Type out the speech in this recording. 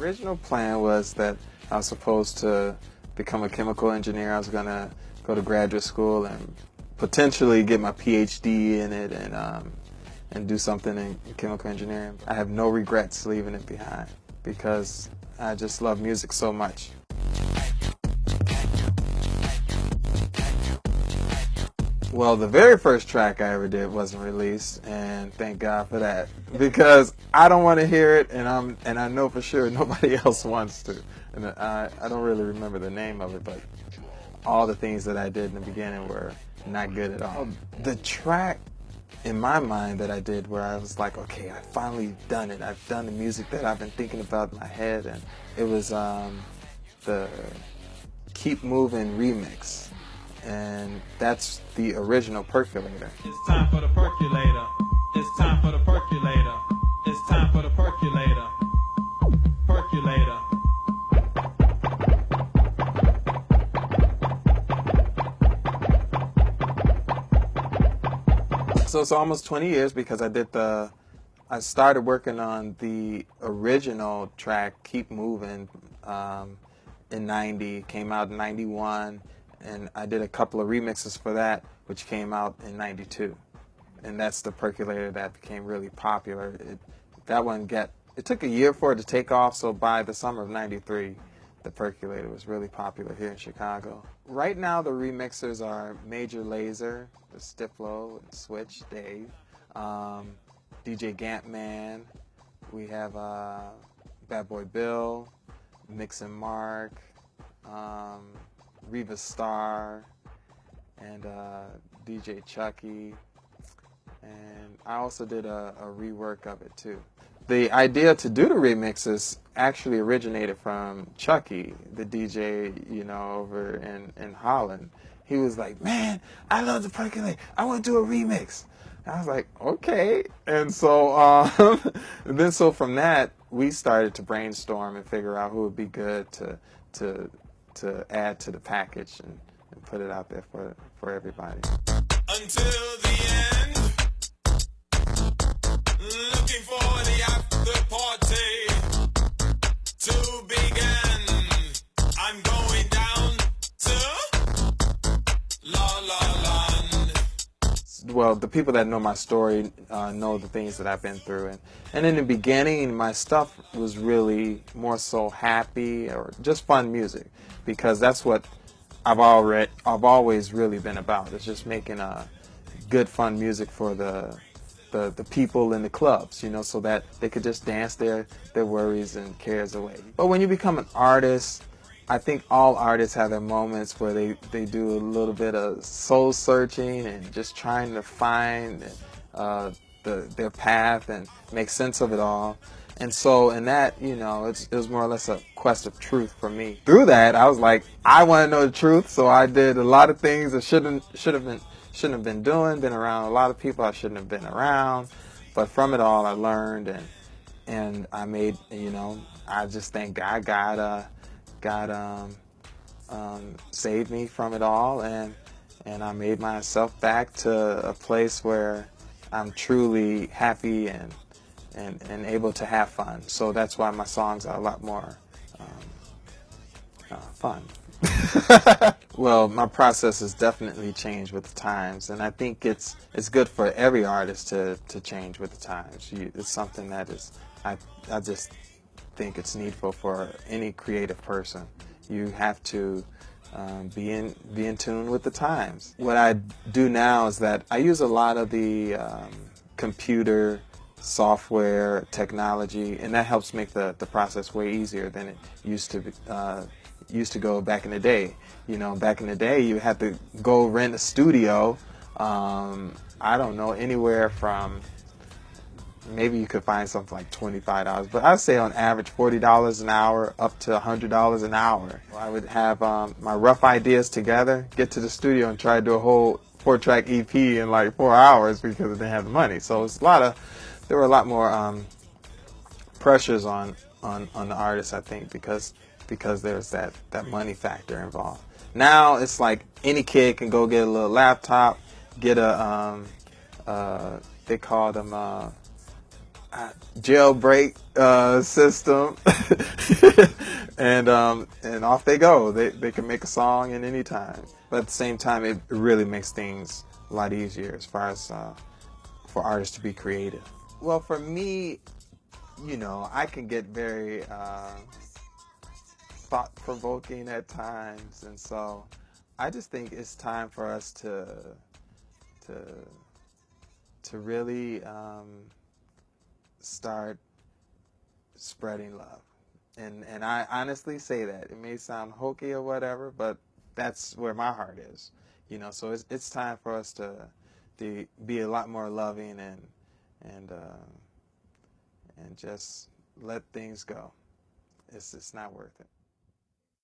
original plan was that I was supposed to become a chemical engineer. I was going to go to graduate school and potentially get my PhD in it and do something in chemical engineering. I have no regrets leaving it behind because I just love music so much. Well, the very first track I ever did wasn't released, and thank God for that, because I don't want to hear it, and I know for sure nobody else wants to. And I don't really remember the name of it, but all the things that I did in the beginning were not good at all. The track in my mind that I did where I was like, okay, I finally done it. I've done the music that I've been thinking about in my head, and it was the Keep Moving remix. And that's the original Percolator. It's time for the percolator. It's time for the percolator. It's time for the percolator. Percolator. So it's almost 20 years because I started working on the original track, Keep Moving, in 90, came out in 91. And I did a couple of remixes for that, which came out in 92. And that's the Percolator that became really popular. It took a year for it to take off, so by the summer of 93, the Percolator was really popular here in Chicago. Right now, the remixers are Major Lazer, the Stiflo, and Switch, Dave, DJ Gantman, we have Bad Boy Bill, Mix and Mark, Reva Star, and DJ Chucky, and I also did a rework of it too. The idea to do the remixes actually originated from Chucky, the DJ, over in Holland. He was like, man, I love the Percolator, I want to do a remix. I was like, okay. And so so from that, we started to brainstorm and figure out who would be good to add to the package and put it out there for everybody. Until the end, looking for the after party to begin. I'm going down to La La Land. Well, the people that know my story know the things that I've been through, and in the beginning, my stuff was really more so happy or just fun music, because that's what I've always really been about. It's just making good fun music for the people in the clubs, so that they could just dance their worries and cares away. But when you become an artist, I think all artists have their moments where they do a little bit of soul searching and just trying to find their path and make sense of it all. And so in that, it was more or less a quest of truth for me. Through that, I was like, I want to know the truth, so I did a lot of things that shouldn't have been doing, been around a lot of people I shouldn't have been around. But from it all, I learned, and I made, I just thank God. God saved me from it all, and I made myself back to a place where I'm truly happy and able to have fun. So that's why my songs are a lot more fun. Well, my process has definitely changed with the times, and I think it's good for every artist to change with the times. It's something that is, I just think it's needful for any creative person. You have to be in tune with the times. What I do now is that I use a lot of the computer software technology, and that helps make the process way easier than it used to go back in the day. Back in the day, you had to go rent a studio. I don't know, anywhere from, maybe you could find something like $25, but I'd say on average $40 an hour up to $100 an hour. I would have my rough ideas together, get to the studio, and try to do a whole 4-track EP in like 4 hours because I didn't have the money. So it's there were a lot more pressures on the artists, I think, because there's that money factor involved. Now it's like any kid can go get a little laptop, get a they call them jailbreak system, and off they go. They can make a song in any time, but at the same time, it really makes things a lot easier as far as for artists to be creative. Well, for me, I can get very thought-provoking at times, and so I just think it's time for us to really start spreading love. And I honestly say that. It may sound hokey or whatever, but that's where my heart is. So it's time for us to be a lot more loving and just let things go. It's not worth it.